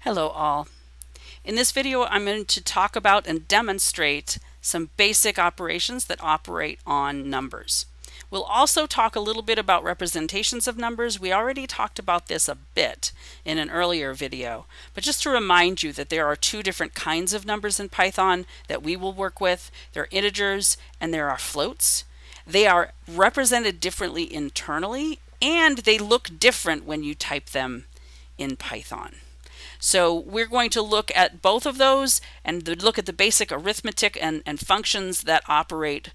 Hello all. In this video I'm going to talk about and demonstrate some basic operations that operate on numbers. We'll also talk a little bit about representations of numbers. We already talked about this a bit in an earlier video, but just to remind you that there are two different kinds of numbers in Python that we will work with. There are integers and there are floats. They are represented differently internally and they look different when you type them in Python. So we're going to look at both of those and look at the basic arithmetic and functions that operate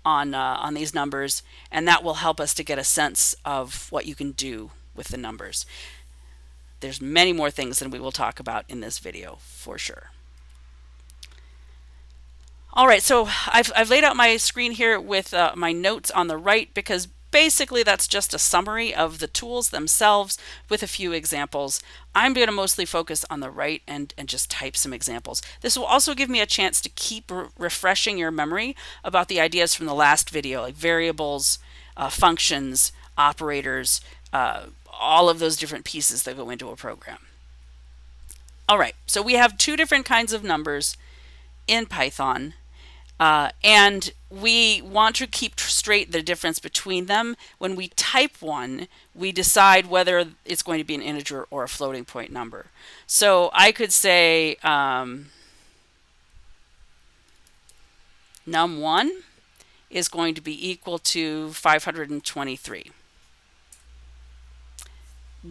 on these numbers, and that will help us to get a sense of what you can do with the numbers. There's many more things than we will talk about in this video for sure. All right, so I've laid out my screen here with my notes on the right because basically that's just a summary of the tools themselves with a few examples. I'm going to mostly focus on the right and just type some examples. This will also give me a chance to keep refreshing your memory about the ideas from the last video, like variables, functions, operators, all of those different pieces that go into a program. All right, so we have two different kinds of numbers in Python. And we want to keep straight the difference between them. When we type one, we decide whether it's going to be an integer or a floating point number. So I could say num1 is going to be equal to 523.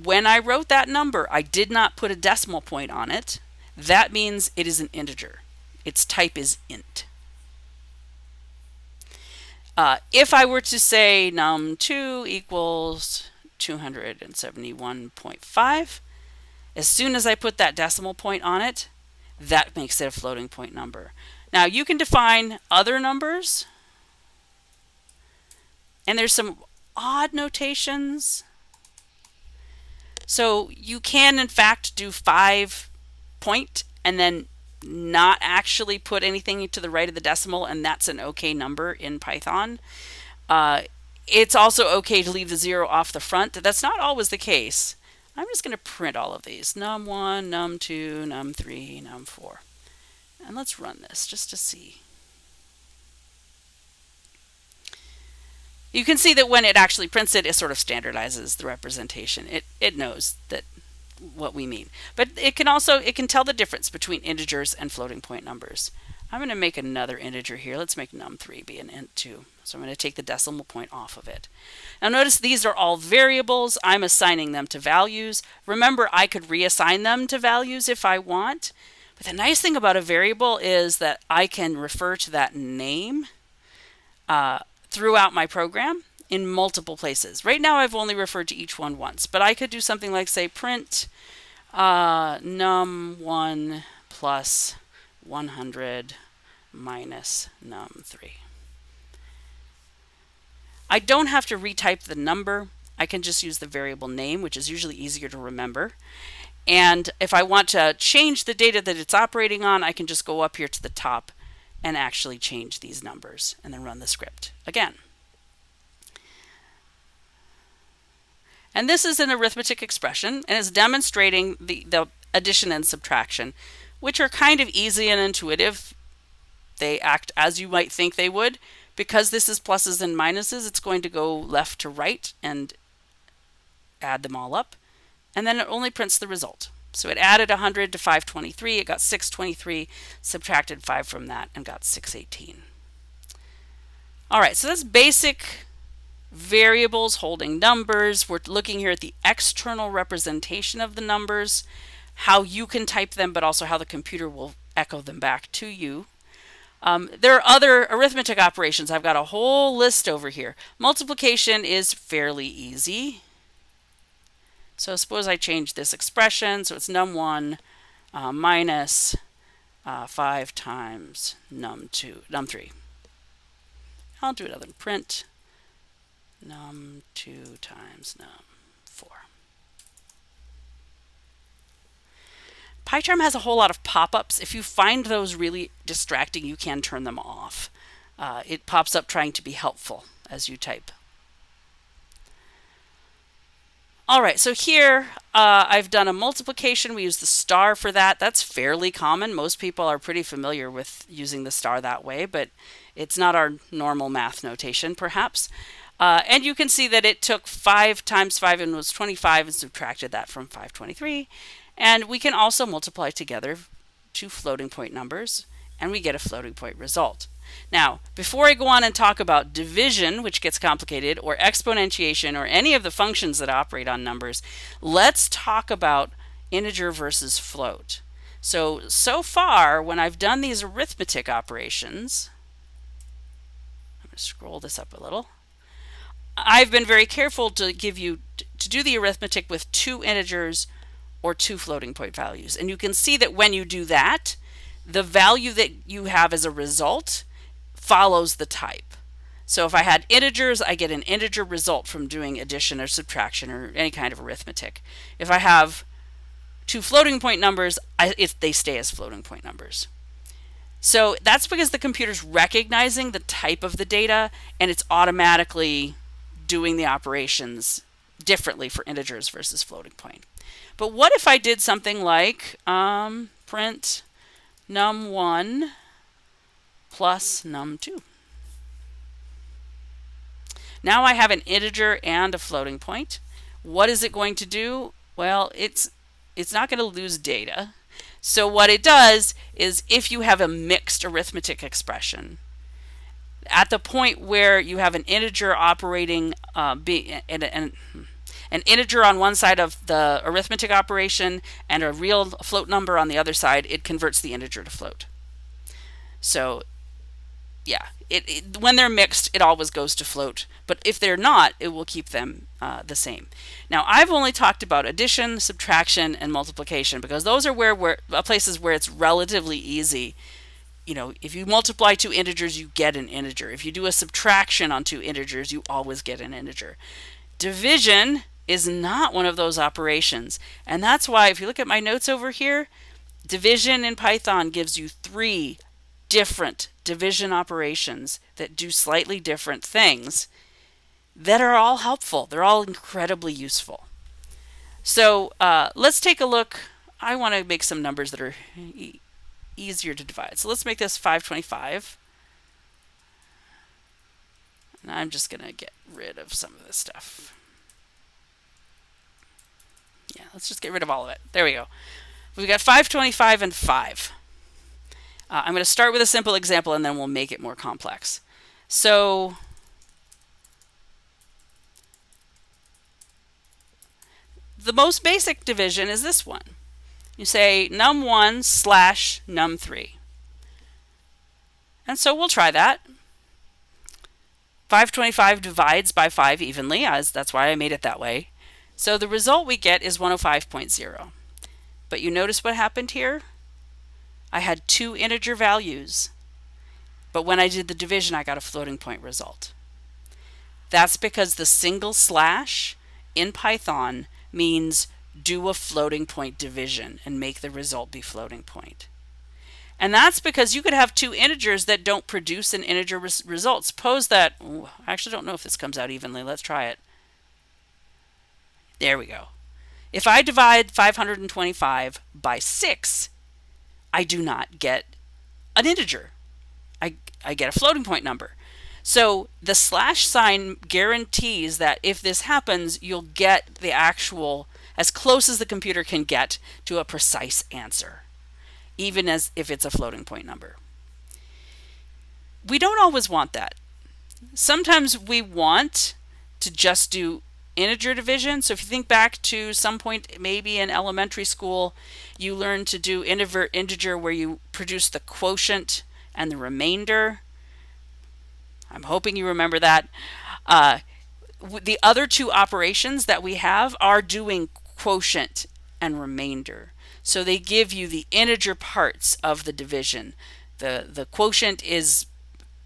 When I wrote that number, I did not put a decimal point on it. That means it is an integer. Its type is int. If I were to say num2 equals 271.5, as soon as I put that decimal point on it, that makes it a floating point number. Now you can define other numbers, and there's some odd notations. So you can in fact do 5 point and then not actually put anything to the right of the decimal, and that's an okay number in Python. It's also okay to leave the 0 off the front. That's not always the case. I'm just going to print all of these. num1, num2, num3, num4. And let's run this just to see. You can see that when it actually prints it, it sort of standardizes the representation. It knows that what we mean. But it can tell the difference between integers and floating point numbers. I'm going to make another integer here. Let's make num3 be an int2. So I'm going to take the decimal point off of it. Now notice these are all variables. I'm assigning them to values. Remember, I could reassign them to values if I want. But the nice thing about a variable is that I can refer to that name throughout my program in multiple places. Right now I've only referred to each one once, but I could do something like say print num1 plus 100 minus num3. I don't have to retype the number. I can just use the variable name, which is usually easier to remember. And if I want to change the data that it's operating on, I can just go up here to the top and actually change these numbers and then run the script again. And this is an arithmetic expression, and it's demonstrating the addition and subtraction, which are kind of easy and intuitive. They act as you might think they would. Because this is pluses and minuses, it's going to go left to right and add them all up. And then it only prints the result. So it added 100 to 523, it got 623, subtracted 5 from that, and got 618. All right, so that's basic variables holding numbers. We're looking here at the external representation of the numbers, how you can type them, but also how the computer will echo them back to you. There are other arithmetic operations. I've got a whole list over here. Multiplication is fairly easy. So suppose I change this expression. So it's num1 minus 5 times num3. I'll do another print num2 times num4. PyCharm has a whole lot of pop-ups. If you find those really distracting, you can turn them off. It pops up trying to be helpful as you type. All right, so here I've done a multiplication. We use the star for that. That's fairly common. Most people are pretty familiar with using the star that way, but it's not our normal math notation, perhaps. And you can see that it took 5 times 5 and was 25 and subtracted that from 523. And we can also multiply together two floating point numbers, and we get a floating point result. Now, before I go on and talk about division, which gets complicated, or exponentiation, or any of the functions that operate on numbers, let's talk about integer versus float. So far, when I've done these arithmetic operations, I'm going to scroll this up a little. I've been very careful to do the arithmetic with two integers or two floating point values. And you can see that when you do that, the value that you have as a result follows the type. So if I had integers, I get an integer result from doing addition or subtraction or any kind of arithmetic. If I have two floating point numbers, they stay as floating point numbers. So that's because the computer's recognizing the type of the data, and it's automatically doing the operations differently for integers versus floating point. But what if I did something like print num1 plus num2? Now I have an integer and a floating point. What is it going to do? Well, it's not going to lose data. So what it does is, if you have a mixed arithmetic expression, at the point where you have an integer operating, an integer on one side of the arithmetic operation and a real float number on the other side, it converts the integer to float. So yeah, when they're mixed, it always goes to float. But if they're not, it will keep them the same. Now, I've only talked about addition, subtraction, and multiplication because those are places where it's relatively easy. You know, if you multiply two integers, you get an integer. If you do a subtraction on two integers, you always get an integer. Division is not one of those operations. And that's why, if you look at my notes over here, division in Python gives you 3 different division operations that do slightly different things that are all helpful. They're all incredibly useful. So let's take a look. I want to make some numbers that are easier to divide. So let's make this 525. And I'm just going to get rid of some of this stuff. Yeah, let's just get rid of all of it. There we go. We've got 525 and 5. I'm going to start with a simple example and then we'll make it more complex. So the most basic division is this one. You say num1 slash num3. And so we'll try that. 525 divides by 5 evenly, as that's why I made it that way. So the result we get is 105.0. But you notice what happened here? I had 2 integer values. But when I did the division, I got a floating point result. That's because the single slash in Python means do a floating point division and make the result be floating point. And that's because you could have 2 integers that don't produce an integer result. Suppose that, I actually don't know if this comes out evenly. Let's try it. There we go. If I divide 525 by 6, I do not get an integer. I get a floating point number. So the slash sign guarantees that if this happens, you'll get the actual, as close as the computer can get to a precise answer, even as if it's a floating point number. We don't always want that. Sometimes we want to just do integer division. So if you think back to some point, maybe in elementary school, you learned to do integer where you produce the quotient and the remainder. I'm hoping you remember that. The other 2 operations that we have are doing quotient and remainder. So they give you the integer parts of the division. The quotient is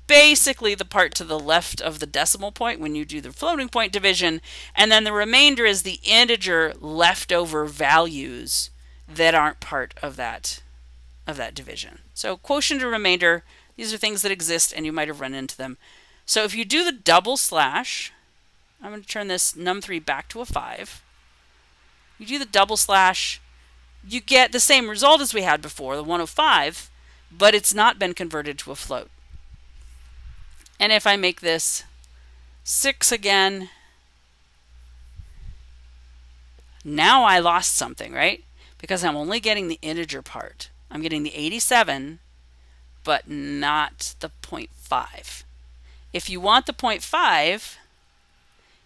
basically the part to the left of the decimal point when you do the floating point division, and then the remainder is the integer leftover values that aren't part of that division. So quotient and remainder, these are things that exist and you might have run into them. So if you do the double slash, I'm going to turn this num3 back to a 5. You do the double slash, you get the same result as we had before, the 105, but it's not been converted to a float. And if I make this 6 again, now I lost something, right? Because I'm only getting the integer part. I'm getting the 87, but not the 0.5. If you want the 0.5,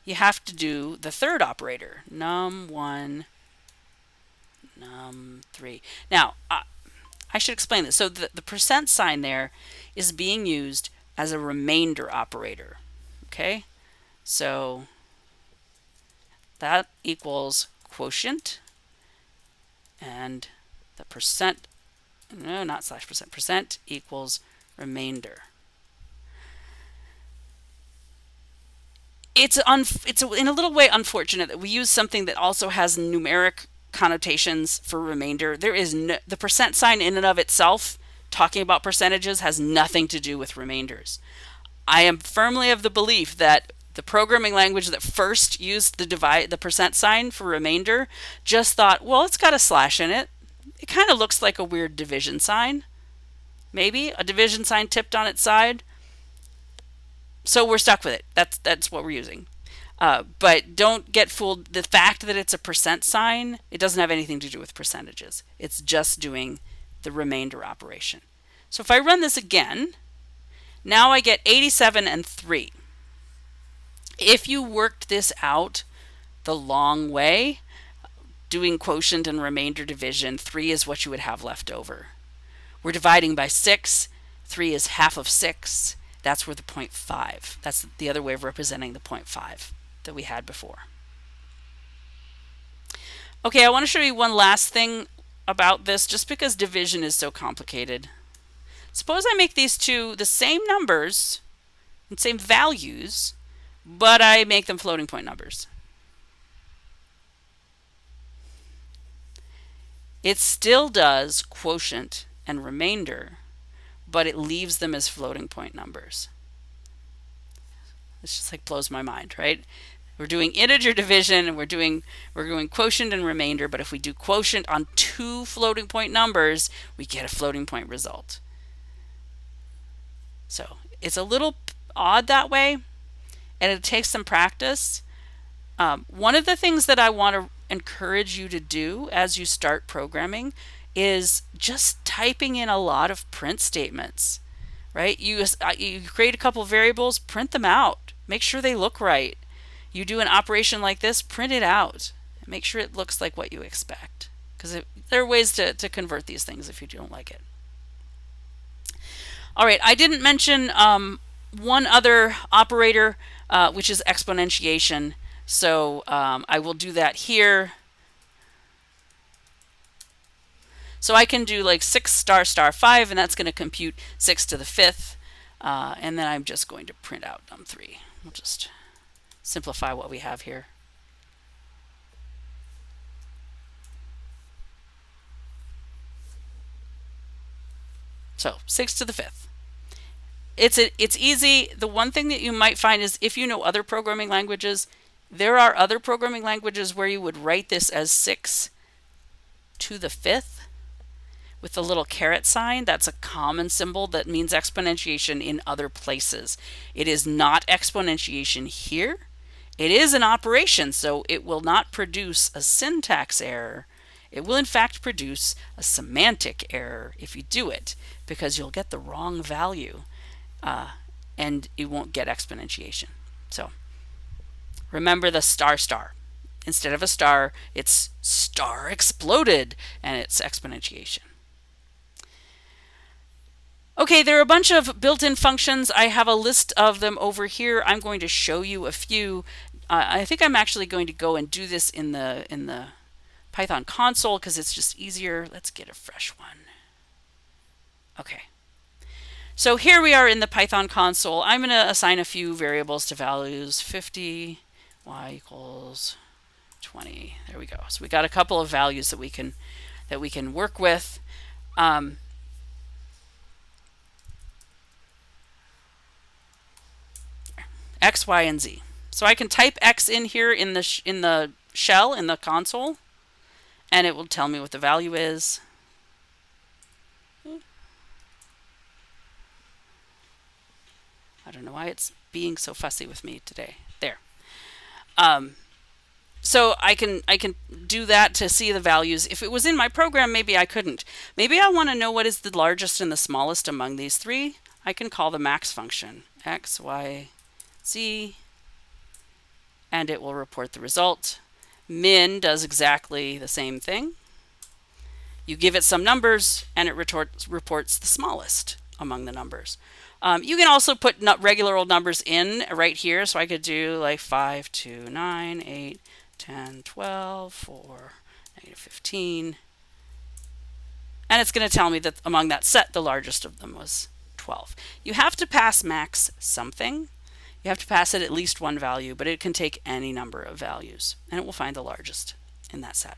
you have to do the third operator, num1, num3. Now, I should explain this. So the percent sign there is being used as a remainder operator. Okay? So that equals quotient, and the percent, no, not slash percent, percent equals remainder. It's in a little way unfortunate that we use something that also has numeric connotations for remainder. There is no, the percent sign in and of itself, talking about percentages, has nothing to do with remainders. I am firmly of the belief that the programming language that first used the percent sign for remainder just thought, well, it's got a slash in it. It kind of looks like a weird division sign. Maybe a division sign tipped on its side. So we're stuck with it. That's what we're using. But don't get fooled. The fact that it's a percent sign, it doesn't have anything to do with percentages. It's just doing the remainder operation. So if I run this again, now I get 87 and 3. If you worked this out the long way, doing quotient and remainder division, 3 is what you would have left over. We're dividing by 6. 3 is half of 6. That's where the 0.5. That's the other way of representing the 0.5 that we had before. Okay, I want to show you one last thing about this, just because division is so complicated. Suppose I make these two the same numbers and same values, but I make them floating point numbers. It still does quotient and remainder, but it leaves them as floating point numbers. It's just like blows my mind, right? We're doing integer division and we're doing quotient and remainder, but if we do quotient on two floating point numbers, we get a floating point result. So it's a little odd that way, and it takes some practice. One of the things that I want to encourage you to do as you start programming is just typing in a lot of print statements, right? You create a couple variables, print them out, make sure they look right. You do an operation like this, print it out, make sure it looks like what you expect, because there are ways to convert these things if you don't like it. All right, I didn't mention one other operator, which is exponentiation. So I will do that here. So I can do like 6 star star 5, and that's going to compute 6 to the 5th. And then I'm just going to print out num3. We'll just simplify what we have here. So 6 to the 5th. It's easy. The one thing that you might find is if you know other programming languages, there are other programming languages where you would write this as 6 to the 5th with the little caret sign. That's a common symbol that means exponentiation in other places. It is not exponentiation here. It is an operation, so it will not produce a syntax error. It will in fact produce a semantic error if you do it, because you'll get the wrong value and you won't get exponentiation. So remember the star star. Instead of a star, it's star exploded, and it's exponentiation. Okay, there are a bunch of built-in functions. I have a list of them over here. I'm going to show you a few. I think I'm actually going to go and do this in the Python console because it's just easier. Let's get a fresh one. Okay. So here we are in the Python console. I'm going to assign a few variables to values. 50, y equals 20. There we go. So we got a couple of values that we can work with. X, Y, and Z. So I can type X in here in the shell in the console. and it will tell me what the value is. I don't know why it's being so fussy with me today. There. So I can do that to see the values. If it was in my program, maybe I couldn't. Maybe I want to know what is the largest and the smallest among these three. I can call the max function, x, y, z, and it will report the result. Min does exactly the same thing. You give it some numbers, and it reports the smallest among the numbers. You can also put regular old numbers in right here. So I could do like 5, 2, 9, 8, 10, 12, 4, negative 15. And it's going to tell me that among that set, the largest of them was 12. You have to pass max something. You have to pass it at least one value, but it can take any number of values, and it will find the largest in that set.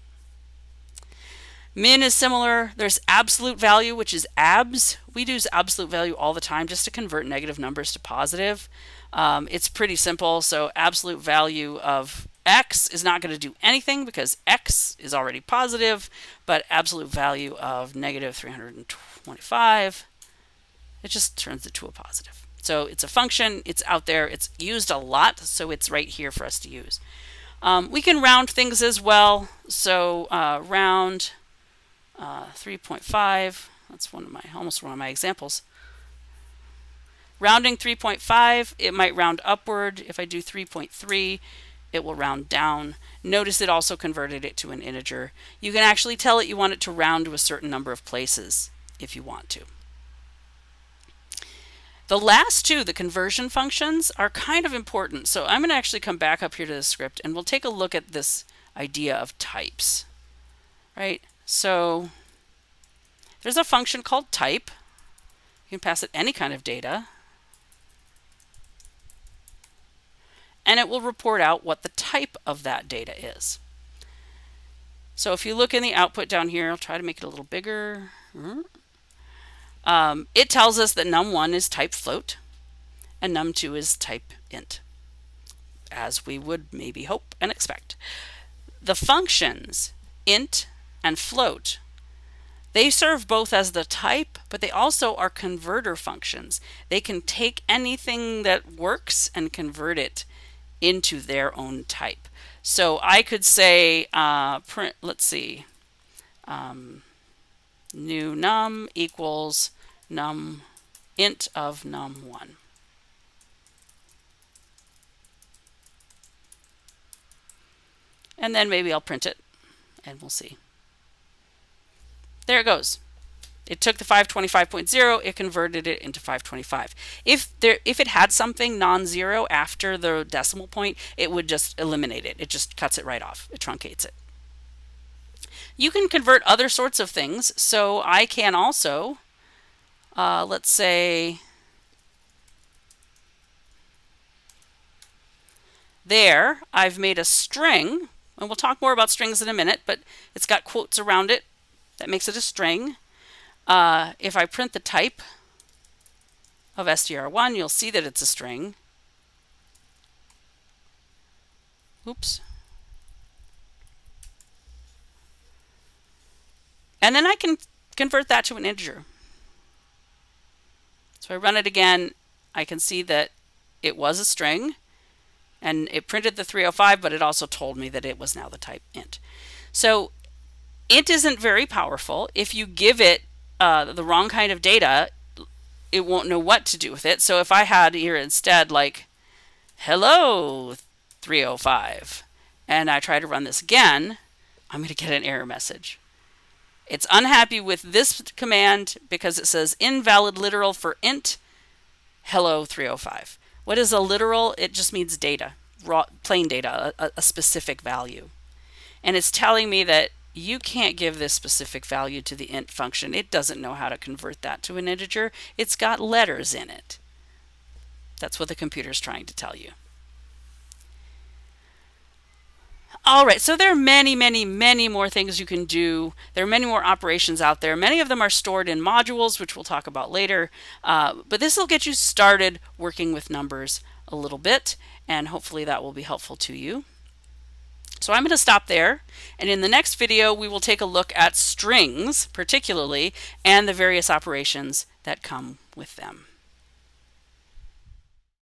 Min is similar. There's absolute value, which is abs. We use absolute value all the time just to convert negative numbers to positive. It's pretty simple. So absolute value of x is not going to do anything because x is already positive, but absolute value of negative 325, it just turns it to a positive. So it's a function. It's out there. It's used a lot, so it's right here for us to use. We can round things as well. So round 3.5. That's almost one of my examples. Rounding 3.5, it might round upward. If I do 3.3, it will round down. Notice it also converted it to an integer. You can actually tell it you want it to round to a certain number of places if you want to. The last two, the conversion functions, are kind of important. So I'm going to actually come back up here to the script, and we'll take a look at this idea of types, right? So there's a function called type. You can pass it any kind of data, and it will report out what the type of that data is. So if you look in the output down here, I'll try to make it a little bigger. It tells us that num1 is type float and num2 is type int, as we would maybe hope and expect. The functions int and float, they serve both as the type, but they also are converter functions. They can take anything that works and convert it into their own type. So I could say, print, let's see, new num equals num int of num1. And then maybe I'll print it, and we'll see. There it goes. It took the 525.0, it converted it into 525. If it had something non-zero after the decimal point, it would just eliminate it. It just cuts it right off. It truncates it. You can convert other sorts of things. So I can also, let's say, there I've made a string, and we'll talk more about strings in a minute, but it's got quotes around it. That makes it a string. If I print the type of str1, you'll see that it's a string. Oops. And then I can convert that to an integer. So I run it again. I can see that it was a string, and it printed the 305, but it also told me that it was now the type int. So int isn't very powerful. If you give it the wrong kind of data, it won't know what to do with it. So if I had here instead like hello 305 and I try to run this again, I'm going to get an error message. It's unhappy with this command because it says invalid literal for int hello 305. What is a literal? It just means data, raw, plain data, a specific value. And it's telling me that you can't give this specific value to the int function. It doesn't know how to convert that to an integer. It's got letters in it. That's what the computer's trying to tell you. All right, so there are many, many, many more things you can do. There are many more operations out there. Many of them are stored in modules, which we'll talk about later. But this will get you started working with numbers a little bit, and hopefully that will be helpful to you. So I'm going to stop there, and in the next video we will take a look at strings particularly and the various operations that come with them.